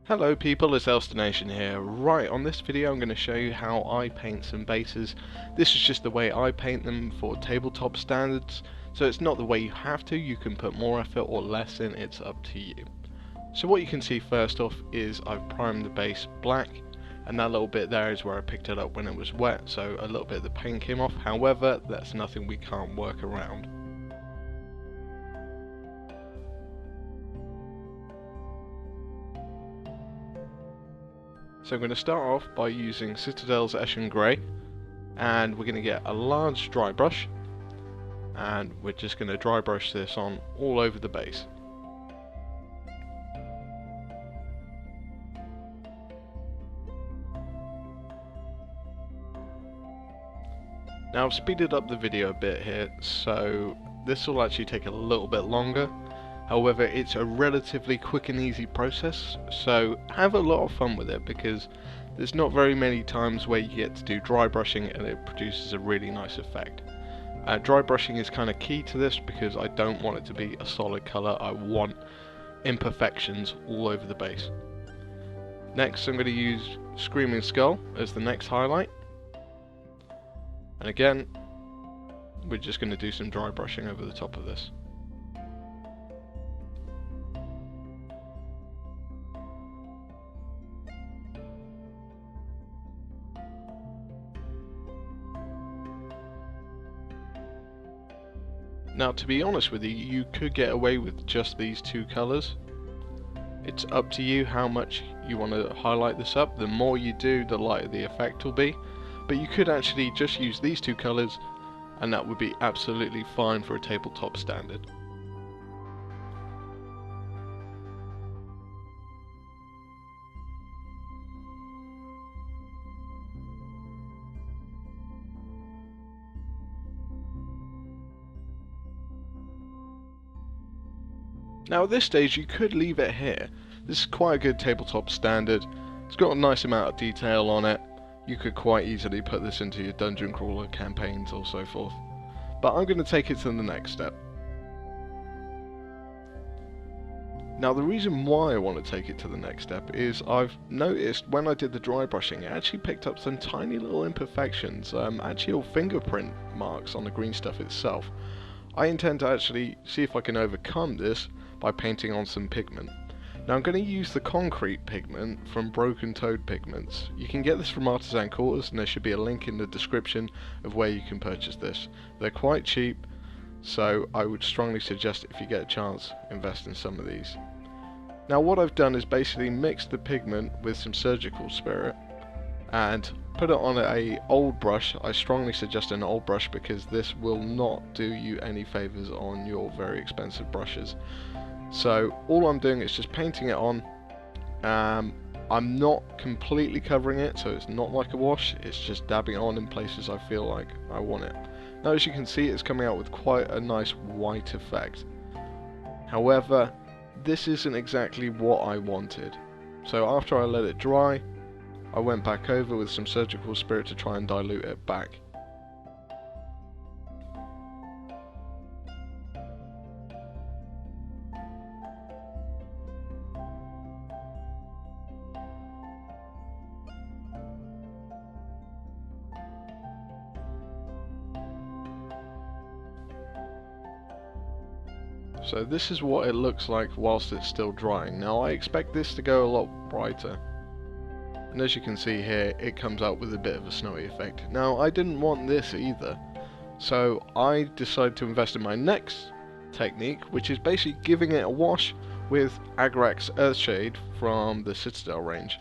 Hello people, it's Elstonation here. Right, on this video I'm going to show you how I paint some bases. This is just the way I paint them for tabletop standards, so it's not the way you have to. You can put more effort or less in, it's up to you. So what you can see first off is I've primed the base black, and that little bit there is where I picked it up when it was wet, so a little bit of the paint came off. However, that's nothing we can't work around. So I'm going to start off by using Citadel's Eshin Grey, and we're going to get a large dry brush, and we're just going to dry brush this on all over the base. Now I've speeded up the video a bit here, so this will actually take a little bit longer. However, it's a relatively quick and easy process, so have a lot of fun with it because there's not very many times where you get to do dry brushing and it produces a really nice effect. Dry brushing is kind of key to this because I don't want it to be a solid colour, I want imperfections all over the base. Next I'm going to use Screaming Skull as the next highlight, and again we're just going to do some dry brushing over the top of this. Now, to be honest with you, you could get away with just these two colours. It's up to you how much you want to highlight this up. The more you do, the lighter the effect will be. But you could actually just use these two colours and that would be absolutely fine for a tabletop standard. Now at this stage you could leave it here. This is quite a good tabletop standard. It's got a nice amount of detail on it. You could quite easily put this into your dungeon crawler campaigns or so forth. But I'm going to take it to the next step. Now the reason why I want to take it to the next step is I've noticed when I did the dry brushing it actually picked up some tiny little imperfections, actual fingerprint marks on the green stuff itself. I intend to actually see if I can overcome this by painting on some pigment. Now I'm going to use the concrete pigment from Broken Toad Pigments. You can get this from Artisan quarters and there should be a link in the description of where you can purchase this. They're quite cheap, so I would strongly suggest if you get a chance, invest in some of these. Now what I've done is basically mixed the pigment with some surgical spirit and put it on a old brush. I strongly suggest an old brush because this will not do you any favours on your very expensive brushes. So all I'm doing is just painting it on. I'm not completely covering it, so it's not like a wash, it's just dabbing it on in places I feel like I want it. Now as you can see, it's coming out with quite a nice white effect. However, this isn't exactly what I wanted. So after I let it dry, I went back over with some surgical spirit to try and dilute it back. So this is what it looks like whilst it's still drying. Now I expect this to go a lot brighter. And as you can see here, it comes out with a bit of a snowy effect. Now I didn't want this either, so I decided to invest in my next technique, which is basically giving it a wash with Agrax Earthshade from the Citadel range.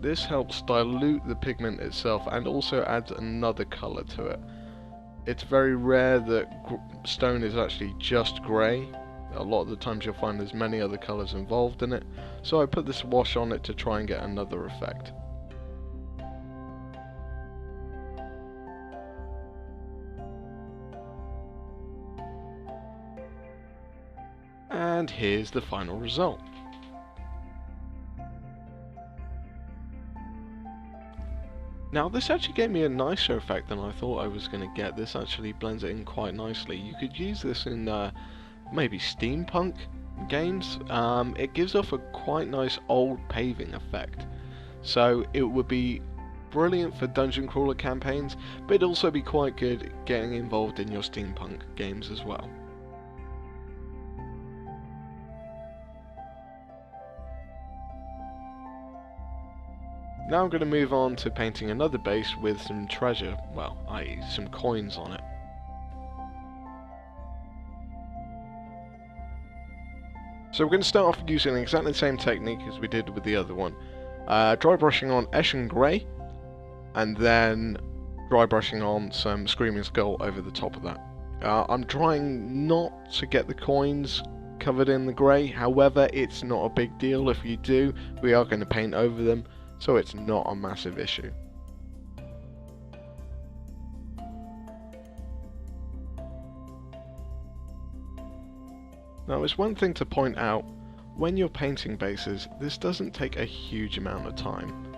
This helps dilute the pigment itself and also adds another colour to it. It's very rare that stone is actually just grey. A lot of the times you'll find there's many other colours involved in it. So I put this wash on it to try and get another effect. And here's the final result. Now this actually gave me a nicer effect than I thought I was going to get. This actually blends it in quite nicely. You could use this in maybe steampunk games. It gives off a quite nice old paving effect. So it would be brilliant for dungeon crawler campaigns, but it'd also be quite good getting involved in your steampunk games as well. Now I'm going to move on to painting another base with some treasure, well, i.e. some coins on it. So we're going to start off using exactly the same technique as we did with the other one. Dry brushing on Eshin Grey, and then dry brushing on some Screaming Skull over the top of that. I'm trying not to get the coins covered in the grey, however it's not a big deal if you do. We are going to paint over them, so it's not a massive issue. Now, it's one thing to point out, when you're painting bases, this doesn't take a huge amount of time.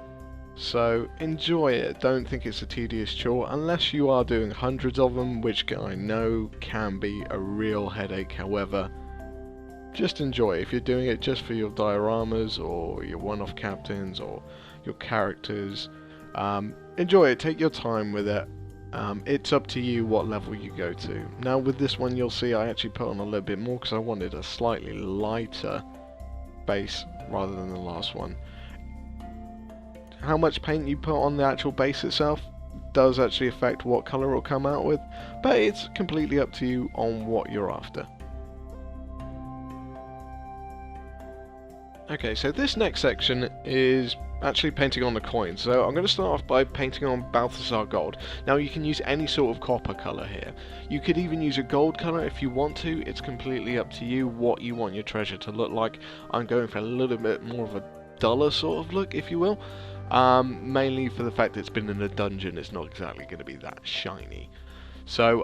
So enjoy it, don't think it's a tedious chore, unless you are doing hundreds of them, which I know can be a real headache. However, just enjoy it. If you're doing it just for your dioramas, or your one-off captains, or your characters, enjoy it, take your time with it. It's up to you what level you go to. Now with this one, you'll see I actually put on a little bit more because I wanted a slightly lighter base rather than the last one. How much paint you put on the actual base itself does actually affect what colour it'll come out with, but it's completely up to you on what you're after. Okay, so this next section is actually painting on the coins. So I'm going to start off by painting on Balthasar Gold. Now you can use any sort of copper colour here. You could even use a gold colour if you want to. It's completely up to you what you want your treasure to look like. I'm going for a little bit more of a duller sort of look, if you will. Mainly for the fact that it's been in a dungeon, it's not exactly going to be that shiny. So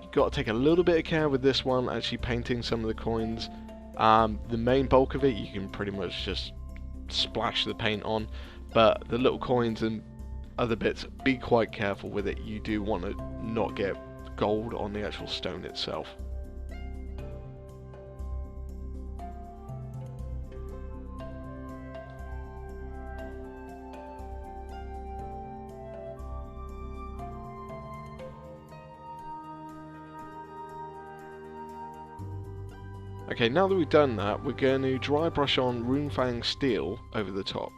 you've got to take a little bit of care with this one, actually painting some of the coins. The main bulk of it you can pretty much just splash the paint on, but the little coins and other bits, be quite careful with it. You do want to not get gold on the actual stone itself. Okay, now that we've done that, we're going to dry brush on Runefang Steel over the top.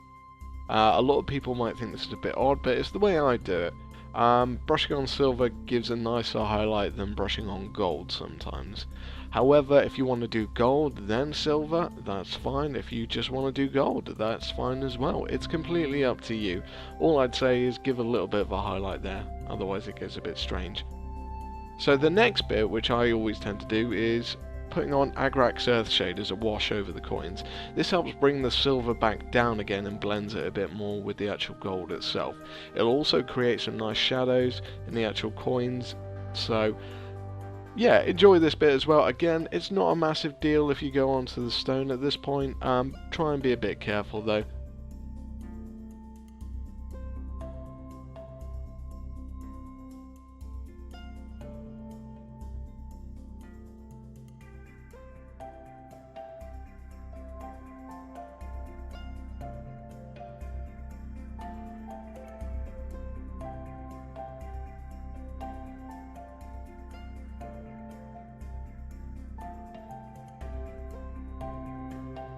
A lot of people might think this is a bit odd, but it's the way I do it. Brushing on silver gives a nicer highlight than brushing on gold sometimes. However, if you want to do gold then silver, that's fine. If you just want to do gold, that's fine as well. It's completely up to you. All I'd say is give a little bit of a highlight there, otherwise it gets a bit strange. So the next bit, which I always tend to do, is putting on Agrax Earthshade as a wash over the coins. This helps bring the silver back down again and blends it a bit more with the actual gold itself. It'll also create some nice shadows in the actual coins, so yeah, enjoy this bit as well. Again, it's not a massive deal if you go onto the stone at this point. Try and be a bit careful though.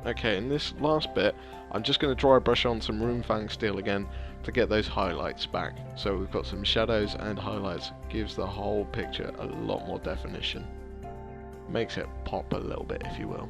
Okay, in this last bit, I'm just going to dry brush on some Runefang Steel again to get those highlights back. So we've got some shadows and highlights, gives the whole picture a lot more definition. Makes it pop a little bit, if you will.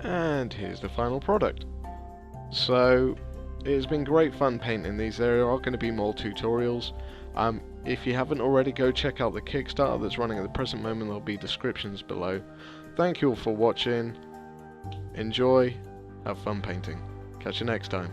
And here's the final product. So it's been great fun painting these. There are going to be more tutorials. If you haven't already, go check out the Kickstarter that's running at the present moment. There'll be descriptions below. Thank you all for watching. Enjoy. Have fun painting. Catch you next time.